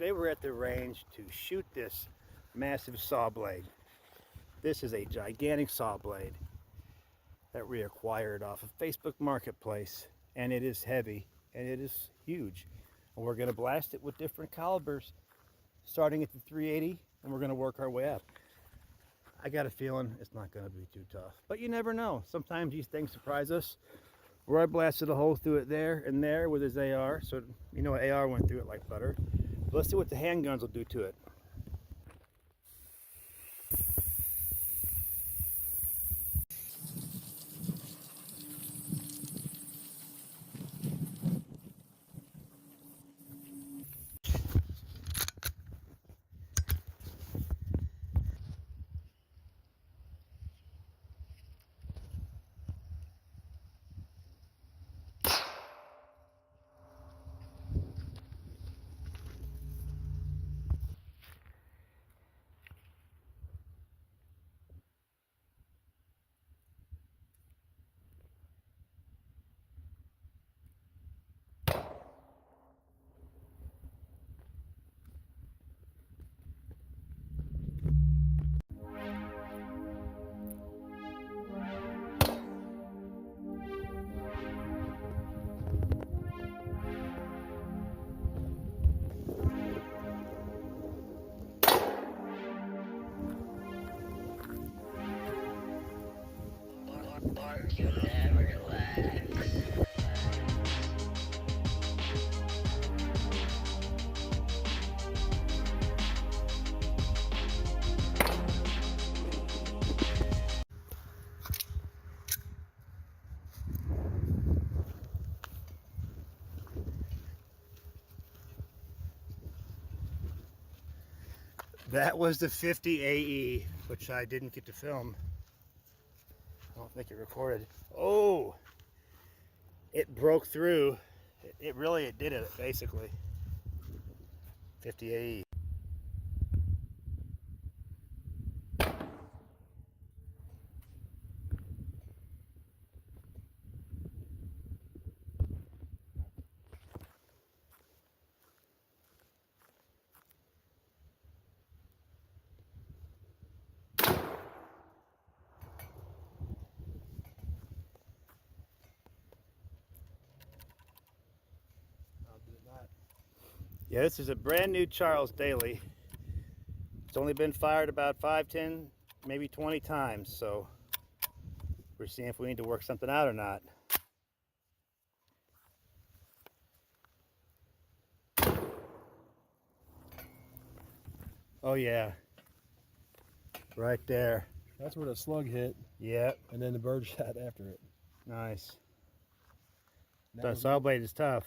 Today we're at the range to shoot this massive saw blade. This is a gigantic saw blade that we acquired off of Facebook Marketplace, and it is heavy and it is huge. And we're going to blast it with different calibers, starting at the 380, and we're going to work our way up. I got a feeling it's not going to be too tough, but you never know. Sometimes these things surprise us. Roy blasted a hole through it there and there with his AR, so you know AR went through it like butter. But let's see what the handguns will do to it. You never relax. That was the 50 AE, which I didn't get to film. I don't think it recorded. Oh, it broke through. It really did it, basically. 50 AE. Yeah, this is a brand new Charles Daly. It's only been fired about 5, 10, maybe 20 times, so we're seeing if we need to work something out or not. Oh yeah, right there. That's where the slug hit. Yep. And then the bird shot after it. Nice. The saw blade is tough.